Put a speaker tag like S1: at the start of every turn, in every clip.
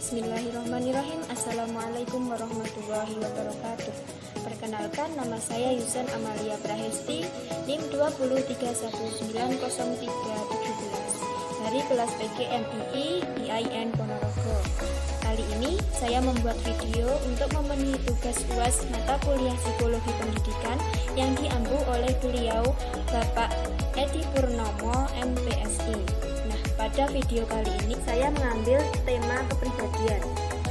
S1: Bismillahirrahmanirrahim. Assalamualaikum warahmatullahi wabarakatuh. Perkenalkan, nama saya Yusen Amalia Prahesti, NIM 203190317 dari kelas PGMII IAIN Ponorogo. Kali ini saya membuat video untuk memenuhi tugas UAS mata kuliah Psikologi Pendidikan yang diampu oleh beliau Bapak Edi Purnomo MPSI. Pada video kali ini saya mengambil tema kepribadian.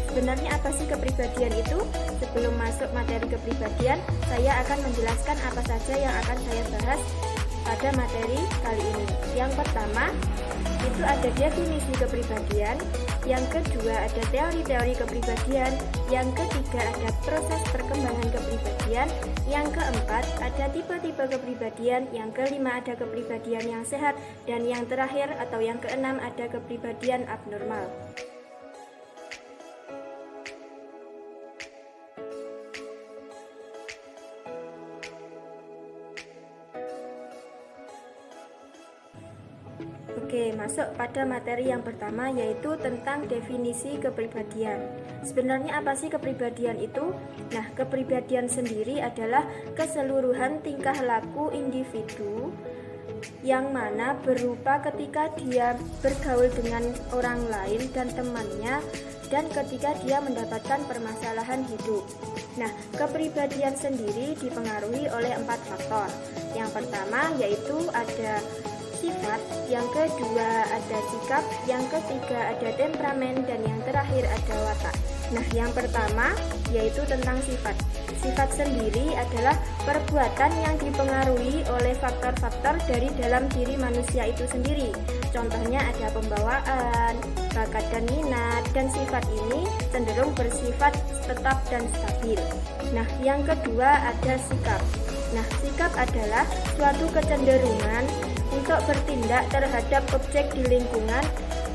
S1: Sebenarnya apa sih kepribadian itu? Sebelum masuk materi kepribadian, saya akan menjelaskan apa saja yang akan saya bahas pada materi kali ini. Yang pertama, itu ada definisi kepribadian. Yang kedua, ada teori-teori kepribadian. Yang ketiga, ada proses perkembangan kepribadian. Yang keempat, ada tipe-tipe kepribadian. Yang kelima, ada kepribadian yang sehat. Dan yang terakhir atau yang keenam, ada kepribadian abnormal. Oke, masuk pada materi yang pertama, yaitu tentang definisi kepribadian. Sebenarnya apa sih kepribadian itu? Nah, kepribadian sendiri adalah keseluruhan tingkah laku individu yang mana berupa ketika dia bergaul dengan orang lain dan temannya, dan ketika dia mendapatkan permasalahan hidup. Nah, kepribadian sendiri dipengaruhi oleh 4 faktor. Yang pertama yaitu ada sifat, yang kedua ada sikap, yang ketiga ada temperamen, dan yang terakhir ada watak. Nah, yang pertama yaitu tentang sifat. Sifat sendiri adalah perbuatan yang dipengaruhi oleh faktor-faktor dari dalam diri manusia itu sendiri. Contohnya ada pembawaan, bakat dan minat, dan sifat ini cenderung bersifat tetap dan stabil. Nah, yang kedua ada sikap. Nah, sikap adalah suatu kecenderungan untuk bertindak terhadap objek di lingkungan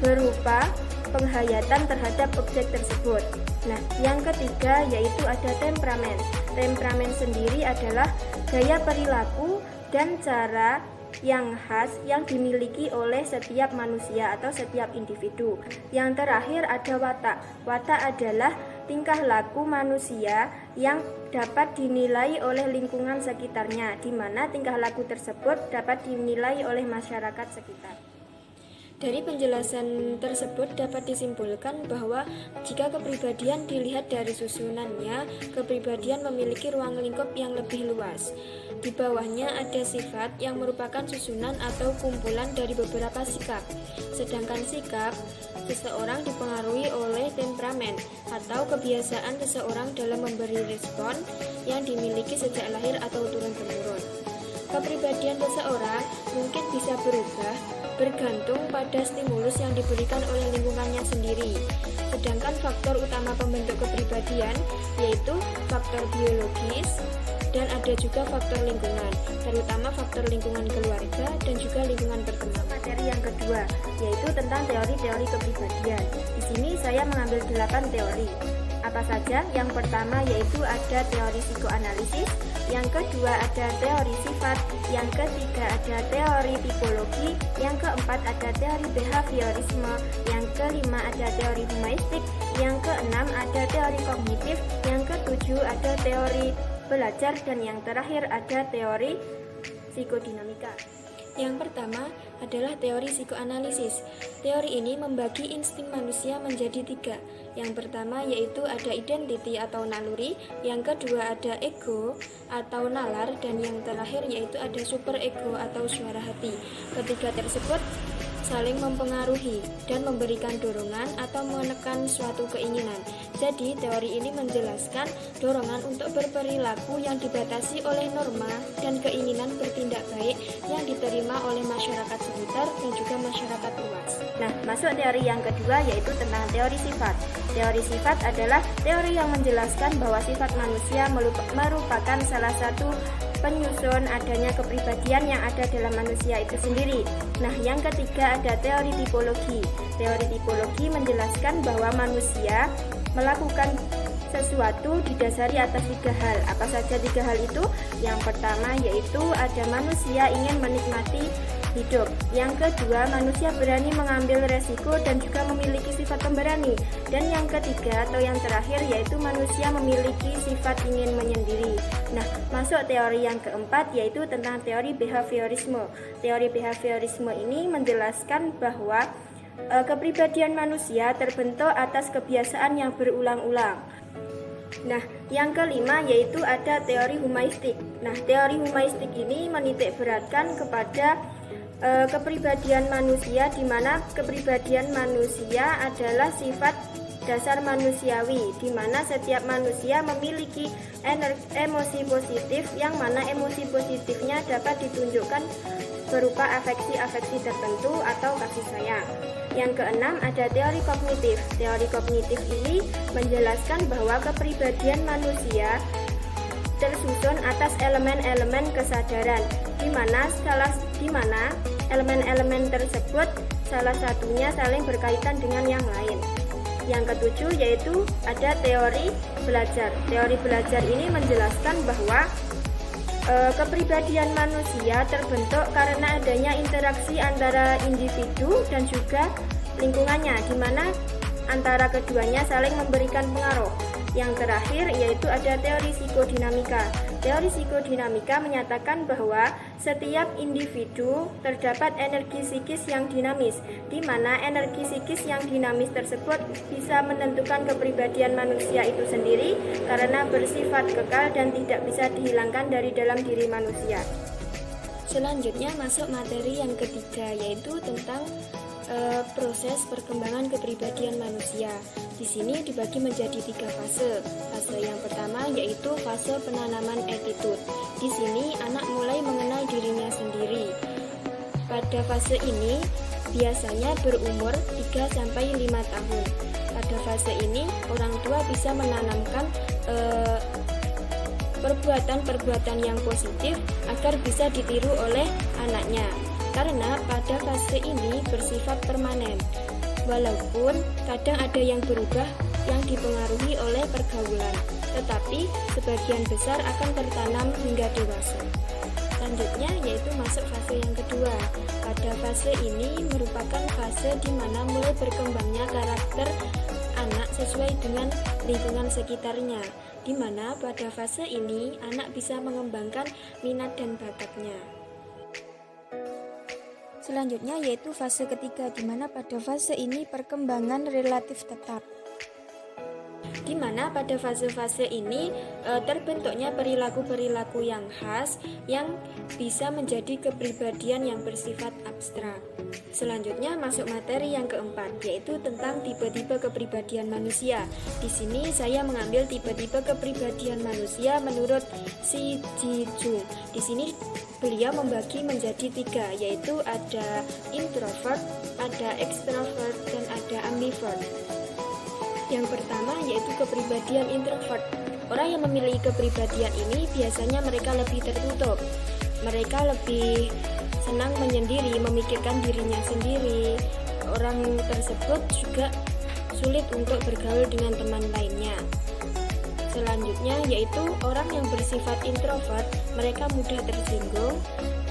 S1: berupa penghayatan terhadap objek tersebut. Nah, yang ketiga yaitu ada temperamen. Temperamen sendiri adalah gaya perilaku dan cara yang khas yang dimiliki oleh setiap manusia atau setiap individu. Yang terakhir ada watak. Watak adalah tingkah laku manusia yang dapat dinilai oleh lingkungan sekitarnya, di mana tingkah laku tersebut dapat dinilai oleh masyarakat sekitar. Dari penjelasan tersebut dapat disimpulkan bahwa jika kepribadian dilihat dari susunannya, kepribadian memiliki ruang lingkup yang lebih luas. Di bawahnya ada sifat yang merupakan susunan atau kumpulan dari beberapa sikap. Sedangkan sikap seseorang dipengaruhi oleh temperamen atau kebiasaan seseorang dalam memberi respon yang dimiliki sejak lahir atau turun-temurun. Kepribadian seseorang mungkin bisa berubah bergantung pada stimulus yang diberikan oleh lingkungannya sendiri. Sedangkan faktor utama pembentuk kepribadian yaitu faktor biologis dan ada juga faktor lingkungan, terutama faktor lingkungan keluarga dan juga lingkungan pertemanan. Materi yang kedua yaitu tentang teori-teori kepribadian. Di sini saya mengambil 8 teori. Apa saja? Yang pertama yaitu ada teori psikoanalisis, yang kedua ada teori sifat, yang ketiga ada teori tipologi, yang keempat ada teori behaviorisme, yang kelima ada teori humanistik, yang keenam ada teori kognitif, yang ketujuh ada teori belajar, dan yang terakhir ada teori psikodinamika. Yang pertama adalah teori psikoanalisis. Teori ini membagi insting manusia menjadi 3. Yang pertama yaitu ada identity atau naluri, yang kedua ada ego atau nalar, dan yang terakhir yaitu ada super ego atau suara hati. Ketiga tersebut saling mempengaruhi dan memberikan dorongan atau menekan suatu keinginan. Jadi, teori ini menjelaskan dorongan untuk berperilaku yang dibatasi oleh norma dan keinginan bertindak baik yang diterima oleh masyarakat sekitar dan juga masyarakat luas. Nah, masuk teori yang kedua yaitu tentang teori sifat. Teori sifat adalah teori yang menjelaskan bahwa sifat manusia merupakan salah satu penyusun adanya kepribadian yang ada dalam manusia itu sendiri. Nah, yang ketiga ada teori tipologi. Teori tipologi menjelaskan bahwa manusia melakukan sesuatu didasari atas 3 hal. Apa saja 3 hal itu? Yang pertama yaitu ada manusia ingin menikmati hidup. Yang kedua, manusia berani mengambil resiko dan juga memiliki sifat pemberani. Dan yang ketiga atau yang terakhir yaitu manusia memiliki sifat ingin menyendiri. Nah, masuk teori yang keempat yaitu tentang teori behaviorisme. Teori behaviorisme ini menjelaskan bahwa kepribadian manusia terbentuk atas kebiasaan yang berulang-ulang. Nah, yang kelima yaitu ada teori humaistik. Nah, teori humaistik ini menitik beratkan kepada kepribadian manusia, di mana kepribadian manusia adalah sifat dasar manusiawi, di mana setiap manusia memiliki emosi positif, yang mana emosi positifnya dapat ditunjukkan berupa afeksi-afeksi tertentu atau kasih sayang. Yang keenam ada teori kognitif. Teori kognitif ini menjelaskan bahwa kepribadian manusia tersusun atas elemen-elemen kesadaran, di mana elemen-elemen tersebut salah satunya saling berkaitan dengan yang lain. Yang ketujuh yaitu ada teori belajar. Teori belajar ini menjelaskan bahwa kepribadian manusia terbentuk karena adanya interaksi antara individu dan juga lingkungannya, di mana antara keduanya saling memberikan pengaruh. Yang terakhir yaitu ada teori psikodinamika. Teori psikodinamika menyatakan bahwa setiap individu terdapat energi psikis yang dinamis, di mana energi psikis yang dinamis tersebut bisa menentukan kepribadian manusia itu sendiri karena bersifat kekal dan tidak bisa dihilangkan dari dalam diri manusia. Selanjutnya masuk materi yang ketiga yaitu tentang proses perkembangan kepribadian manusia. Di sini dibagi menjadi 3 fase. Fase yang pertama yaitu fase penanaman attitude. Di sini anak mulai mengenal dirinya sendiri. Pada fase ini biasanya berumur 3-5 tahun. Pada fase ini orang tua bisa menanamkan perbuatan-perbuatan yang positif agar bisa ditiru oleh anaknya. Karena pada fase ini bersifat permanen, walaupun kadang ada yang berubah yang dipengaruhi oleh pergaulan, tetapi sebagian besar akan tertanam hingga dewasa. Selanjutnya yaitu masuk fase yang kedua. Pada fase ini merupakan fase di mana mulai berkembangnya karakter anak sesuai dengan lingkungan sekitarnya, di mana pada fase ini anak bisa mengembangkan minat dan bakatnya. Selanjutnya yaitu fase ketiga, di mana pada fase ini perkembangan relatif tetap, di mana pada fase-fase ini terbentuknya perilaku-perilaku yang khas yang bisa menjadi kepribadian yang bersifat abstrak. Selanjutnya masuk materi yang keempat yaitu tentang tipe-tipe kepribadian manusia. Di sini saya mengambil tipe-tipe kepribadian manusia menurut Shi Jijun. Di sini beliau membagi menjadi 3 yaitu ada introvert, ada extrovert, dan ada ambivert. Yang pertama yaitu kepribadian introvert. Orang yang memiliki kepribadian ini biasanya mereka lebih tertutup. Mereka lebih senang menyendiri, memikirkan dirinya sendiri. Orang tersebut juga sulit untuk bergaul dengan teman lainnya. Selanjutnya yaitu orang yang bersifat introvert, mereka mudah tersinggung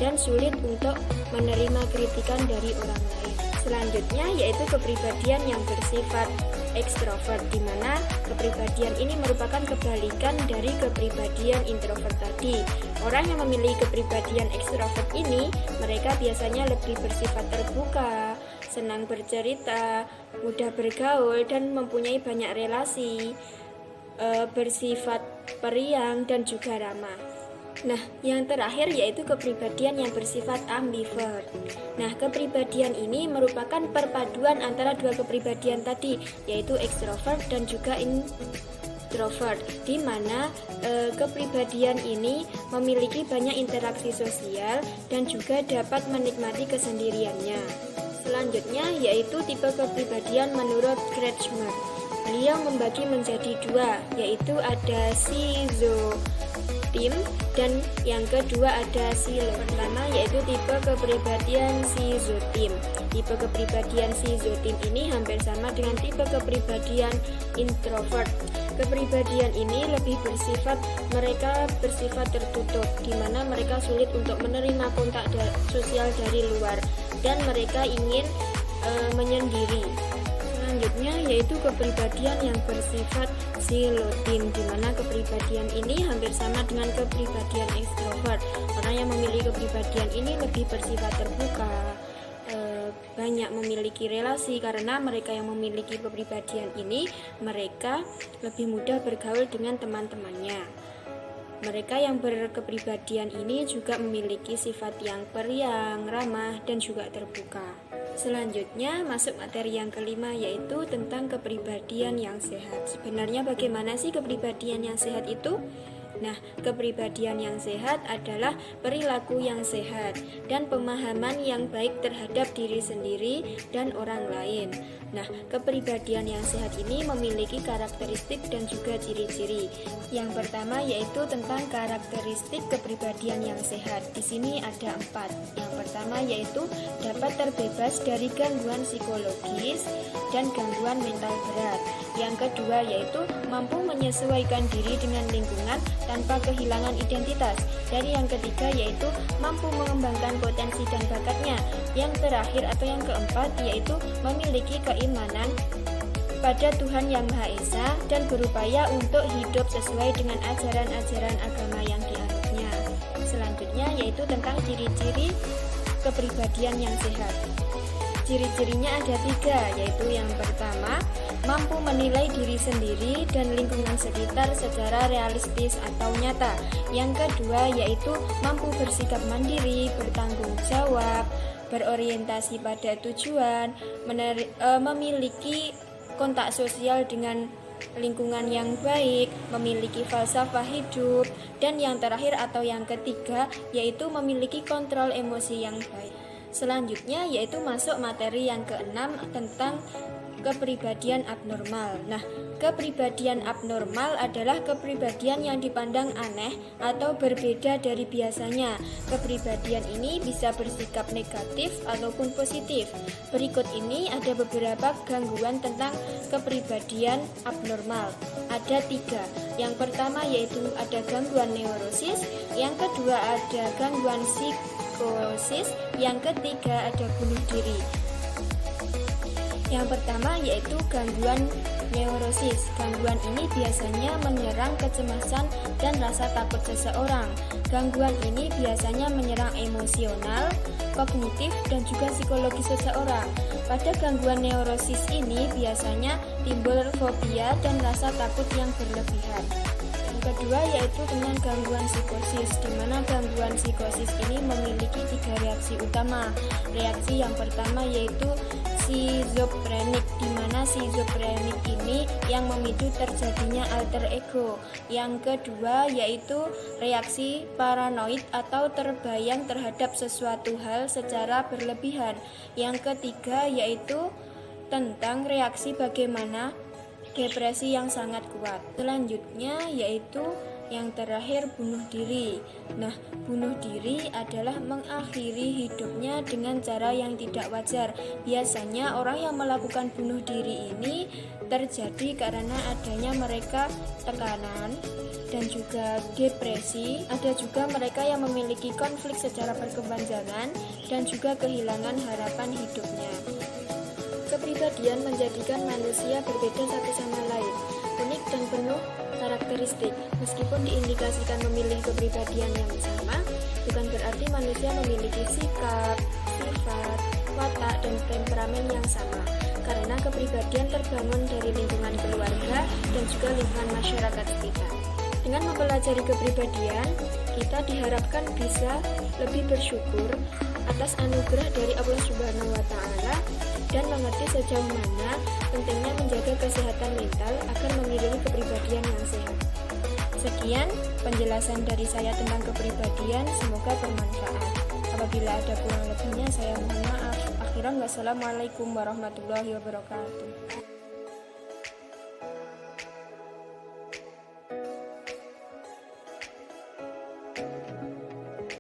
S1: dan sulit untuk menerima kritikan dari orang lain. Selanjutnya yaitu kepribadian yang bersifat ekstrovert, di mana kepribadian ini merupakan kebalikan dari kepribadian introvert tadi. Orang yang memiliki kepribadian ekstrovert ini, mereka biasanya lebih bersifat terbuka, senang bercerita, mudah bergaul, dan mempunyai banyak relasi, bersifat periang dan juga ramah. Nah, yang terakhir yaitu kepribadian yang bersifat ambivert. Nah, kepribadian ini merupakan perpaduan antara dua kepribadian tadi, yaitu ekstrovert dan juga introvert, di mana kepribadian ini memiliki banyak interaksi sosial dan juga dapat menikmati kesendiriannya. Selanjutnya yaitu tipe kepribadian menurut Kretschmer. Beliau membagi menjadi dua, yaitu ada schizotim dan yang kedua ada silo. Pertama yaitu tipe kepribadian schizotim. Tipe kepribadian schizotim ini hampir sama dengan tipe kepribadian introvert. Kepribadian ini lebih mereka bersifat tertutup, di mana mereka sulit untuk menerima kontak sosial dari luar dan mereka ingin menyendiri. Selanjutnya yaitu kepribadian yang bersifat silotim, di mana kepribadian ini hampir sama dengan kepribadian ekstrovert. Orang yang memiliki kepribadian ini lebih bersifat terbuka, banyak memiliki relasi, karena mereka yang memiliki kepribadian ini mereka lebih mudah bergaul dengan teman-temannya. Mereka yang berkepribadian ini juga memiliki sifat yang periang, ramah, dan juga terbuka. Selanjutnya masuk materi yang kelima, yaitu tentang kepribadian yang sehat. Sebenarnya bagaimana sih kepribadian yang sehat itu? Nah, kepribadian yang sehat adalah perilaku yang sehat dan pemahaman yang baik terhadap diri sendiri dan orang lain. Nah, kepribadian yang sehat ini memiliki karakteristik dan juga ciri-ciri. Yang pertama yaitu tentang karakteristik kepribadian yang sehat. Di sini ada 4. Yang pertama yaitu dapat terbebas dari gangguan psikologis dan gangguan mental berat. Yang kedua yaitu mampu menyesuaikan diri dengan lingkungan tanpa kehilangan identitas. Dan yang ketiga yaitu mampu mengembangkan potensi dan bakatnya. Yang terakhir atau yang keempat yaitu memiliki keimanan pada Tuhan Yang Maha Esa dan berupaya untuk hidup sesuai dengan ajaran-ajaran agama yang dianutnya. Selanjutnya yaitu tentang ciri-ciri kepribadian yang sehat. Ciri-cirinya ada 3, yaitu yang pertama, mampu menilai diri sendiri dan lingkungan sekitar secara realistis atau nyata. Yang kedua yaitu mampu bersikap mandiri, bertanggung jawab, berorientasi pada tujuan, memiliki kontak sosial dengan lingkungan yang baik, memiliki falsafah hidup, dan yang terakhir atau yang ketiga yaitu memiliki kontrol emosi yang baik. Selanjutnya yaitu masuk materi yang keenam tentang kepribadian abnormal. Nah, kepribadian abnormal adalah kepribadian yang dipandang aneh atau berbeda dari biasanya. Kepribadian ini bisa bersikap negatif ataupun positif. Berikut ini ada beberapa gangguan tentang kepribadian abnormal. Ada 3. Yang pertama yaitu ada gangguan neurosis, yang kedua ada gangguan psikosis, yang ketiga ada bunuh diri. Yang pertama yaitu gangguan neurosis. Gangguan ini biasanya menyerang kecemasan dan rasa takut seseorang. Gangguan ini biasanya menyerang emosional, kognitif, dan juga psikologi seseorang. Pada gangguan neurosis ini biasanya timbul fobia dan rasa takut yang berlebihan. Yang kedua yaitu dengan gangguan psikosis, di mana gangguan psikosis ini memiliki 3 reaksi utama. Reaksi yang pertama yaitu schizophrenic, di mana schizophrenic ini yang memicu terjadinya alter ego. Yang kedua yaitu reaksi paranoid atau terbayang terhadap sesuatu hal secara berlebihan. Yang ketiga yaitu tentang reaksi bagaimana depresi yang sangat kuat. Selanjutnya yaitu yang terakhir bunuh diri. Nah, bunuh diri adalah mengakhiri hidupnya dengan cara yang tidak wajar. Biasanya orang yang melakukan bunuh diri ini terjadi karena adanya mereka tekanan dan juga depresi. Ada juga mereka yang memiliki konflik secara berkepanjangan dan juga kehilangan harapan hidupnya. Kepribadian menjadikan manusia berbeda satu sama lain, unik dan penuh karakteristik. Meskipun diindikasikan memiliki kepribadian yang sama, bukan berarti manusia memiliki sikap, sifat, watak, dan temperamen yang sama. Karena kepribadian terbangun dari lingkungan keluarga dan juga lingkungan masyarakat sekitar. Dengan mempelajari kepribadian, kita diharapkan bisa lebih bersyukur atas anugerah dari Allah Subhanahu wa Ta'ala dan mengerti sejauh mana pentingnya menjaga kesehatan mental agar memiliki kepribadian yang sehat. Sekian penjelasan dari saya tentang kepribadian, semoga bermanfaat. Apabila ada kurang lebihnya, saya mohon maaf. Akhiran, wassalamualaikum warahmatullahi wabarakatuh.